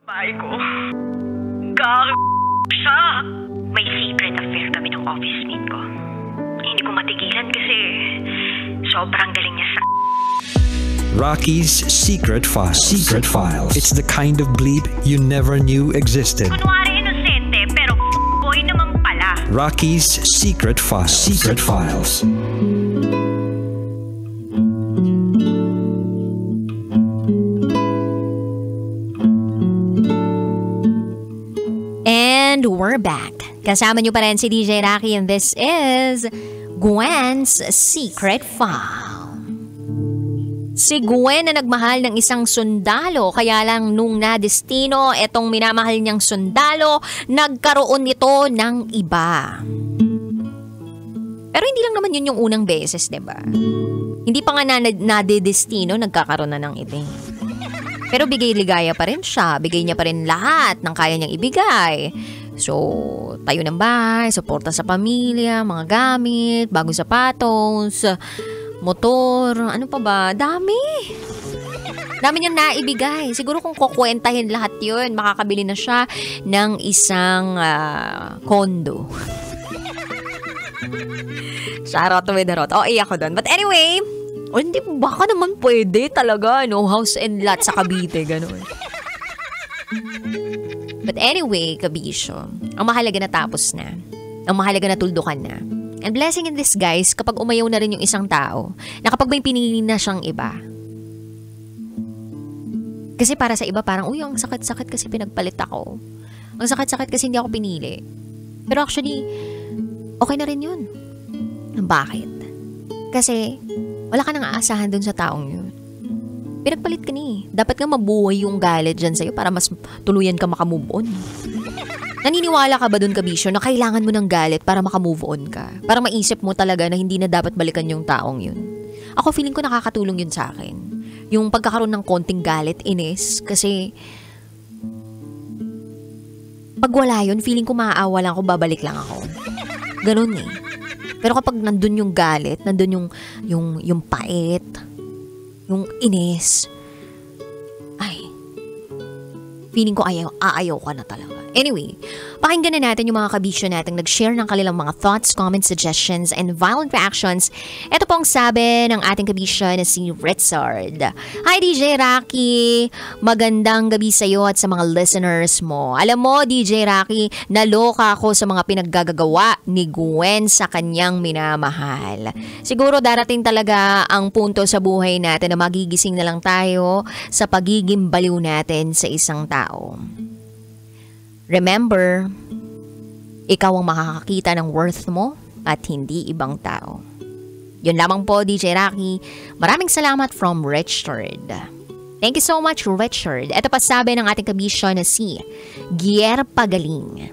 Bahay ko. Siya. May secret affair kami ng office mate ko. Hindi ko matigilan kasi sobrang galing niya sa... Rocky's Secret Files. Secret Files. It's the kind of bleep you never knew existed. Kunwari inosente pero boy naman pala. Rocky's Secret Files. Secret Files. And we're back. Kasama niyo pa rin si DJ Rocky and this is Gwen's Secret File. Si Gwen na nagmahal ng isang sundalo, kaya lang nung nadestino etong minamahal niyang sundalo, nagkaroon ito ng iba. Pero hindi lang naman yun yung unang beses, diba? Hindi pa nga nadedestino, nagkakaroon na ng iba. Pero bigay ligaya pa rin siya, bigay niya pa rin lahat ng kaya niyang ibigay. So, tayo ng bahay, suporta sa pamilya, mga gamit, bagong sapatos, motor, ano pa ba? Dami niyang naibigay. Siguro kung kukwentahin lahat yun, makakabili na siya ng isang condo. Charot with the rot. O, iyak ko doon. But anyway, hindi, baka naman pwede talaga, no? House and lot sa Cavite, gano'n. But anyway, kabisyo, ang mahalaga na tapos na. Ang mahalaga na tuldukan na. And blessing in this, guys, kapag umayaw na rin yung isang tao, na kapag may pinili na siyang iba. Kasi para sa iba, parang, uy, ang sakit-sakit kasi pinagpalit ako. Ang sakit-sakit kasi hindi ako pinili. Pero actually, okay na rin yun. Bakit? Kasi, wala ka nang aasahan dun sa taong yun. Pinagpalit ka ni. Dapat nga mabuhay yung galit dyan sa'yo para mas tuluyan ka makamove on. Naniniwala ka ba dun, kabisyo, na kailangan mo ng galit para makamove on ka? Para maisip mo talaga na hindi na dapat balikan yung taong yun. Ako feeling ko nakakatulong yun sa akin. Yung pagkakaroon ng konting galit, inis, kasi pag wala yun, feeling ko maaawa lang ako, babalik lang ako. Ganun eh. Pero kapag nandun yung galit, nandun yung pait, yung inis, ay, feeling ko aayaw ka na talaga. Anyway, pakinggan na natin yung mga kabisyo natin nag-share ng kanilang mga thoughts, comments, suggestions, and violent reactions. Ito po ang sabi ng ating kabisyo na si Richard. Hi DJ Rocky, magandang gabi sa iyo at sa mga listeners mo. Alam mo DJ Rocky, naloka ako sa mga pinaggagawa ni Gwen sa kanyang minamahal. Siguro darating talaga ang punto sa buhay natin na magigising na lang tayo sa pagiging baliw natin sa isang tao. Remember, ikaw ang makakakita ng worth mo at hindi ibang tao. Yun lamang po, DJ Rocky. Maraming salamat from Richard. Thank you so much, Richard. Ito pa sabi ng ating kabisyo na si Gier Pagaling.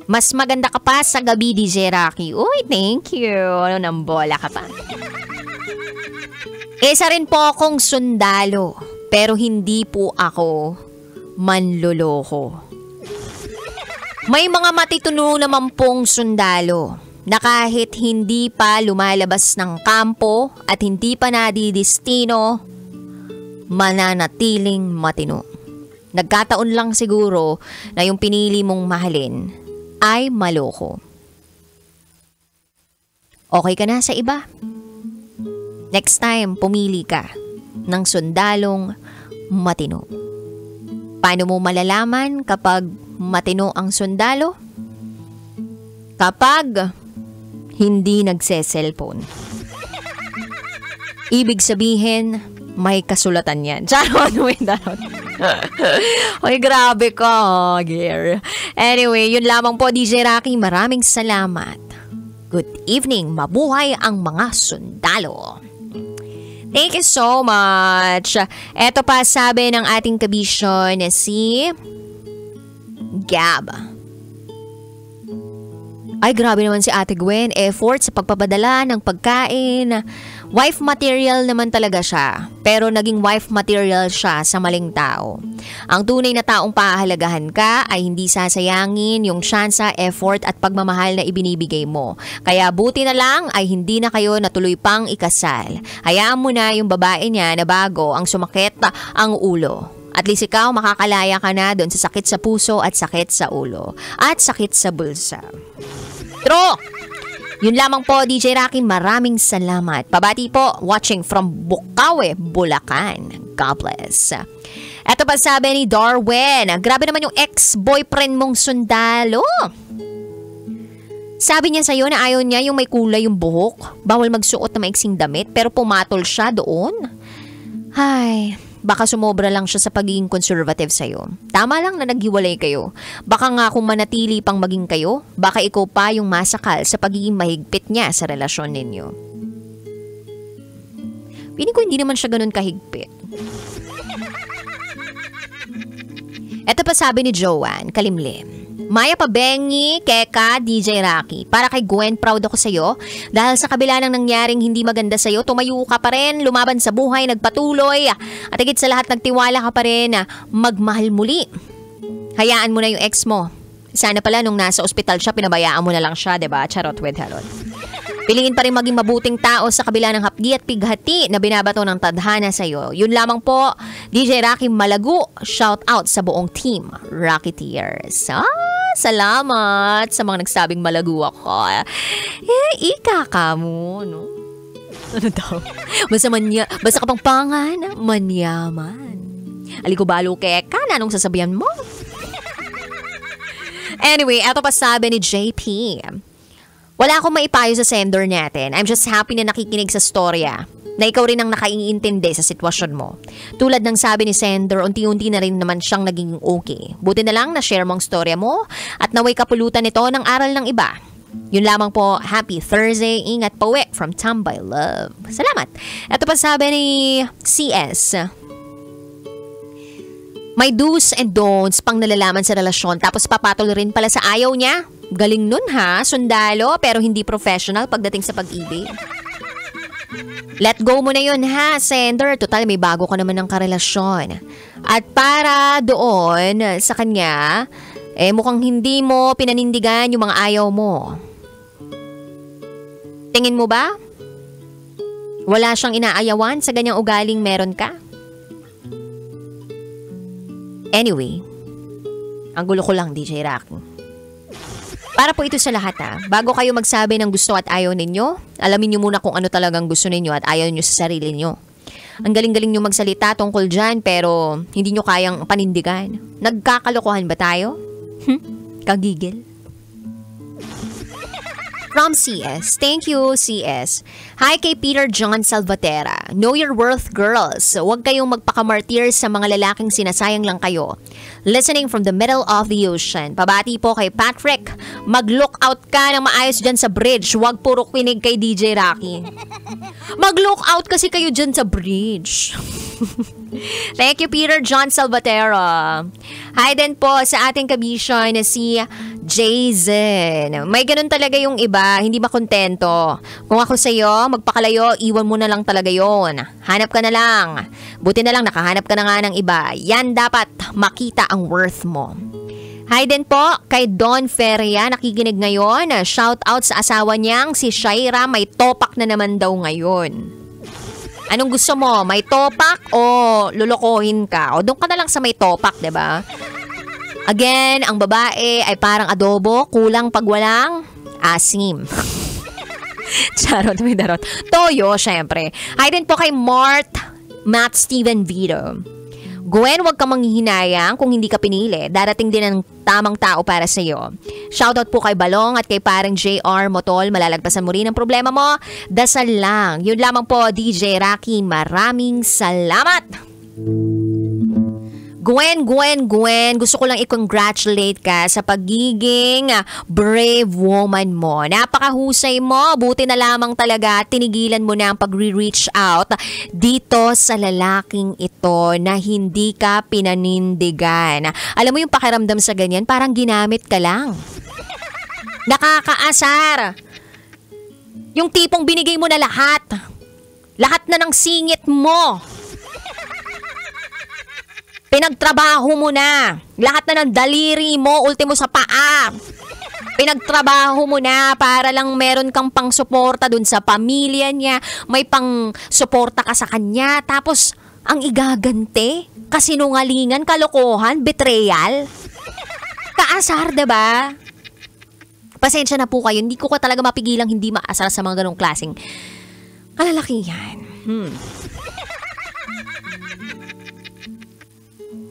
Mas maganda ka pa sa gabi, DJ Rocky. Uy, thank you. Ano nang bola ka pa? Isa rin po akong sundalo, pero hindi po ako manloloko. May mga matituno naman pong sundalo na kahit hindi pa lumalabas ng kampo at hindi pa nadidestino, mananatiling matino. Nagkataon lang siguro na yung pinili mong mahalin ay maloko. Okay ka na sa iba? Next time, pumili ka ng sundalong matino. Paano mo malalaman kapag matino ang sundalo? Kapag hindi nagse-cellphone. Ibig sabihin, may kasulatan yan. Charot, wait, darot. Uy, grabe ka, Gear. Anyway, yun lamang po, DJ Rocky. Maraming salamat. Good evening. Mabuhay ang mga sundalo. Thank you so much. Eto pa sabi ng ating kabisyo na si Gab. Ay, grabe naman si Ate Gwen. Effort sa pagpapadala ng pagkain. Wife material naman talaga siya. Pero naging wife material siya sa maling tao. Ang tunay na taong pahahalagahan ka ay hindi sasayangin yung tsansa, effort at pagmamahal na ibinibigay mo. Kaya buti na lang ay hindi na kayo natuloy pang ikasal. Hayaan mo na yung babae niya na bago ang sumakit ang ulo. At least ikaw makakalaya ka na doon sa sakit sa puso at sakit sa ulo at sakit sa bulsa. True! Yun lamang po, DJ Rocky. Maraming salamat. Pabati po, watching from Bukawe, Bulacan. God bless. Eto pa sabi ni Darwin, grabe naman yung ex-boyfriend mong sundalo. Sabi niya sa'yo na ayaw niya yung may kulay yung buhok. Bawal magsuot na maiksing damit pero pumatol siya doon. Ay, baka sumobra lang siya sa pagiging conservative sa'yo. Tama lang na naghiwalay kayo. Baka nga kung manatili pang maging kayo, baka ikaw pa yung masakal sa pagiging mahigpit niya sa relasyon ninyo. Piling ko hindi naman siya ganun kahigpit. Eto pa sabi ni Joanne, kalimlim. Maya Pabengi, Keka, DJ Rocky. Para kay Gwen, proud ako sa'yo. Dahil sa kabila ng nangyaring hindi maganda sa'yo, tumayo ka pa rin, lumaban sa buhay, nagpatuloy. At higit sa lahat, nagtiwala ka pa rin magmahal muli. Hayaan mo na yung ex mo. Sana pala nung nasa ospital siya, pinabayaan mo na lang siya, diba? Charot with harot. Piliin pa rin maging mabuting tao sa kabila ng hapgi at pighati na binabato ng tadhana sa'yo. Yun lamang po, DJ Rocky Malago. Shout out sa buong team, Rocketeers. Salamat sa mga nagsabing malago ako. Ika ka mo, no? Ano daw? Basta kapangpangan, manyaman. Alikubalo keka na anong sasabihan mo? Anyway, eto pa sabi ni JP. Wala akong maipayo sa sender natin. I'm just happy na nakikinig sa storya. Na ikaw rin ang nakaiintindi sa sitwasyon mo. Tulad ng sabi ni sender, unti-unti na rin naman siyang naging okay. Buti na lang na share mo ang storya mo at naway kapulutan nito ng aral ng iba. Yun lamang po, happy Thursday, ingat pauwi from Tambay Love. Salamat. Ito pa sabi ni CS. May do's and don'ts pang nalalaman sa relasyon tapos papatol rin pala sa ayaw niya. Galing nun ha, sundalo pero hindi professional pagdating sa pag-ibig. Let go mo na yun ha, sender. Total, may bago ka naman ng karelasyon. At para doon sa kanya, mukhang hindi mo pinanindigan yung mga ayaw mo. Tingin mo ba? Wala siyang inaayawan sa ganyang ugaling meron ka? Anyway, ang gulo ko lang, DJ Rocky. Para po ito sa lahat bago kayo magsabi ng gusto at ayaw ninyo, alamin nyo muna kung ano talagang gusto ninyo at ayaw nyo sa sarili nyo. Ang galing-galing nyo magsalita tungkol dyan pero hindi nyo kayang panindigan. Nagkakalokohan ba tayo? Kagigil? From CS. Thank you, CS. Hi kay Peter John Salvatera. Know your worth, girls. Huwag kayong magpakamartir sa mga lalaking sinasayang lang kayo. Listening from the middle of the ocean. Pabati po kay Patrick. Mag-look out ka ng maayos dyan sa bridge. Huwag puro kinig kay DJ Rocky. Mag-look out kasi kayo dyan sa bridge. Thank you, Peter John Salvatera. Hi din po sa ating kabisyon na si Jason. May ganun talaga yung iba, hindi makontento. Kung ako sa'yo, magpakalayo, iwan mo na lang talaga yon. Hanap ka na lang. Buti na lang nakahanap ka na nga ng iba. Yan dapat makita ang worth mo. Hi din po kay Don Feria, nakikinig ngayon. Shout out sa asawa niyang si Shaira, may topak na naman daw ngayon. Anong gusto mo? May topak o lulukohin ka? O doon ka na lang sa may topak, diba? Again, ang babae ay parang adobo, kulang pag walang asim. Charot, may darot. Toyo, syempre. Hi din po kay Matt Steven Vito. Gwen, huwag kang manghihinayang kung hindi ka pinili. Darating din ang tamang tao para sa iyo. Shoutout po kay Balong at kay parang JR Motol. Malalagpasan mo rin ang problema mo. Dasal lang. Yun lamang po, DJ Rocky. Maraming salamat! Gwen, gusto ko lang i-congratulate ka sa pagiging brave woman mo. Napakahusay mo. Buti na lamang talaga tinigilan mo na ang pag-reach out dito sa lalaking ito na hindi ka pinanindigan. Alam mo yung pakiramdam sa ganyan, parang ginamit ka lang. Nakakaasar. Yung tipong binigay mo na lahat. Lahat na ng singit mo. Pinagtrabaho mo na. Lahat na ng daliri mo, ultimo sa paa. Pinagtrabaho mo na para lang meron kang pang-suporta dun sa pamilya niya. May pang-suporta ka sa kanya. Tapos, ang igagante, kasinungalingan, kalokohan, betrayal. Kaasar, diba? Pasensya na po kayo, hindi ko talaga mapigilang hindi maasar sa mga ganong klaseng kalalakihan.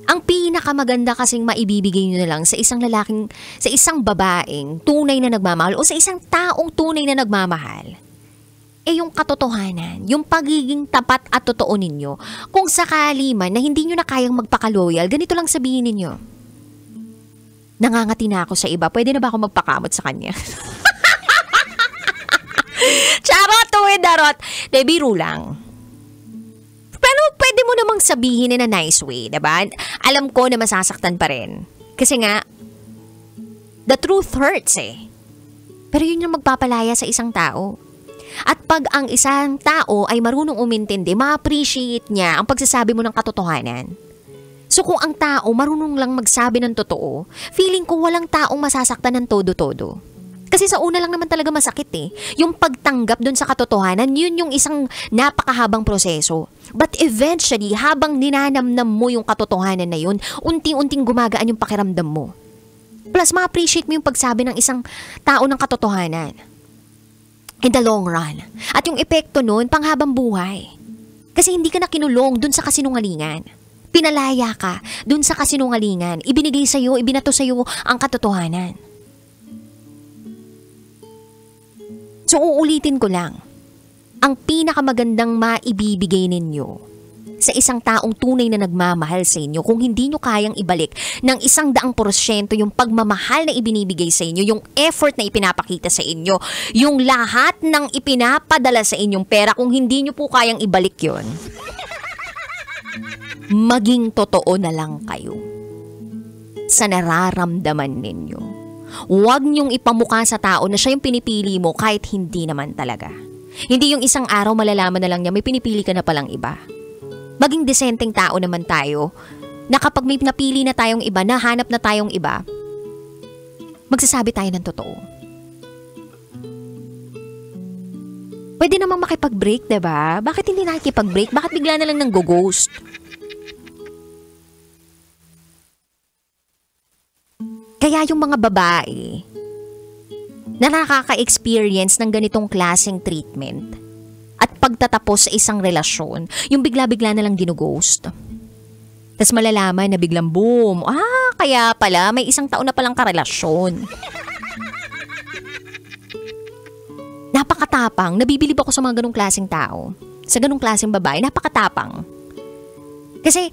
Ang pinakamaganda kasing maibibigay nyo na lang sa isang lalaking, sa isang babaeng tunay na nagmamahal o sa isang taong tunay na nagmamahal, yung katotohanan, yung pagiging tapat at totoo ninyo. Kung sakali man na hindi nyo na kayang magpakaloyal, ganito lang sabihin ninyo. Nangangati na ako sa iba, pwede na ba ako magpakamot sa kanya? Charot, tuwid, darot. De, biro lang. Pero pwede mo namang sabihin in a nice way, diba? Alam ko na masasaktan pa rin. Kasi nga, the truth hurts eh. Pero yun yung magpapalaya sa isang tao. At pag ang isang tao ay marunong umintindi, ma-appreciate niya ang pagsasabi mo ng katotohanan. So kung ang tao marunong lang magsabi ng totoo, feeling ko walang taong masasaktan ng todo-todo. Kasi sa una lang naman talaga masakit eh. Yung pagtanggap dun sa katotohanan, yun yung isang napakahabang proseso. But eventually, habang ninanamnam mo yung katotohanan na yun, unting-unting gumagaan yung pakiramdam mo. Plus, ma-appreciate mo yung pagsabi ng isang tao ng katotohanan. In the long run. At yung epekto nun, panghabang buhay. Kasi hindi ka na kinulong dun sa kasinungalingan. Pinalaya ka dun sa kasinungalingan. Ibinigay sa'yo, ibinato sa'yo ang katotohanan. So uulitin ko lang. Ang pinakamagandang maibibigay ninyo sa isang taong tunay na nagmamahal sa inyo, kung hindi nyo kayang ibalik ng 100% yung pagmamahal na ibinibigay sa inyo, yung effort na ipinapakita sa inyo, yung lahat ng ipinapadala sa inyong pera, kung hindi nyo po kayang ibalik yon, maging totoo na lang kayo sa nararamdaman ninyo. Huwag nyong ipamukha sa tao na siya yung pinipili mo kahit hindi naman talaga. Hindi yung isang araw malalaman na lang niya may pinipili ka na palang iba. Maging desenteng tao naman tayo na kapag may napili na tayong iba, nahanap na tayong iba, magsasabi tayo ng totoo. Pwede namang makipag-break, diba? Bakit hindi nakikipag-break? Bakit bigla na lang nang go-ghost? Kaya yung mga babae na nakaka-experience ng ganitong klaseng treatment at pagtatapos sa isang relasyon, yung bigla-bigla na lang ginughost. Tapos malalaman na biglang boom, kaya pala may 1 taon na palang karelasyon. Napakatapang, nabibilib ako sa mga ganong klaseng tao, sa ganong klaseng babae, napakatapang. Kasi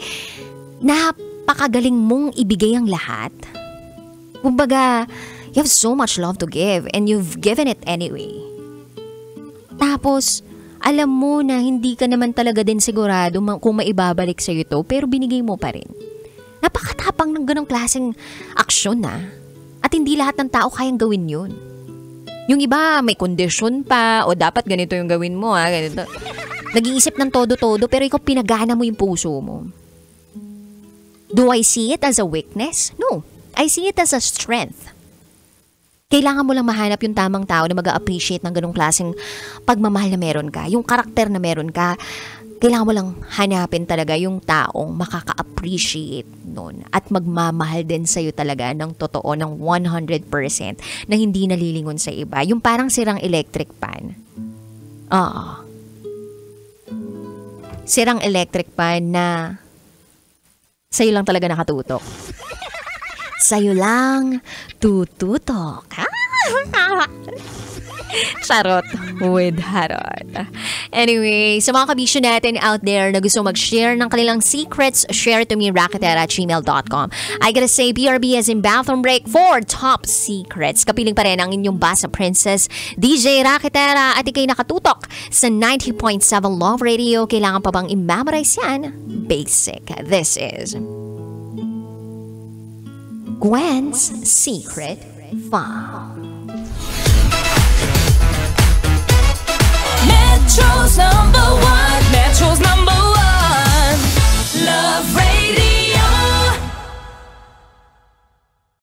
napakagaling mong ibigay ang lahat. Kumbaga, you have so much love to give and you've given it anyway. Tapos, alam mo na hindi ka naman talaga din sigurado kung maibabalik sa'yo ito, pero binigay mo pa rin. Napakatapang ng ganong klaseng aksyon na. At hindi lahat ng tao kayang gawin yun. Yung iba, may kondisyon pa, o dapat ganito yung gawin mo, ganito. Nag-iisip ng todo-todo, pero ikaw pinagana mo yung puso mo. Do I see it as a weakness? No. I see it as a strength. Kailangan mo lang mahanap yung tamang tao na mag-a-appreciate ng ganong klaseng pagmamahal na meron ka. Yung karakter na meron ka, kailangan mo lang hanapin talaga yung taong makaka-appreciate nun at magmamahal din sa'yo talaga ng totoo, ng 100% na hindi nalilingon sa iba. Yung parang sirang electric pan. Sirang electric pan na sa'yo lang talaga nakatutok. Sa'yo lang tututok. Charot with Harot. Anyway, sa mga kabisyo natin out there na gusto mag-share ng kanilang secrets, share to me raketera@gmail.com. I gotta say, BRB as in bathroom break for top secrets. Kapiling pa rin ang inyong Basa Princess, DJ Raketera, at ikay nakatutok sa 90.7 Love Radio. Kailangan pa bang i-memorize yan? Basic. This is Gwen's Secret File.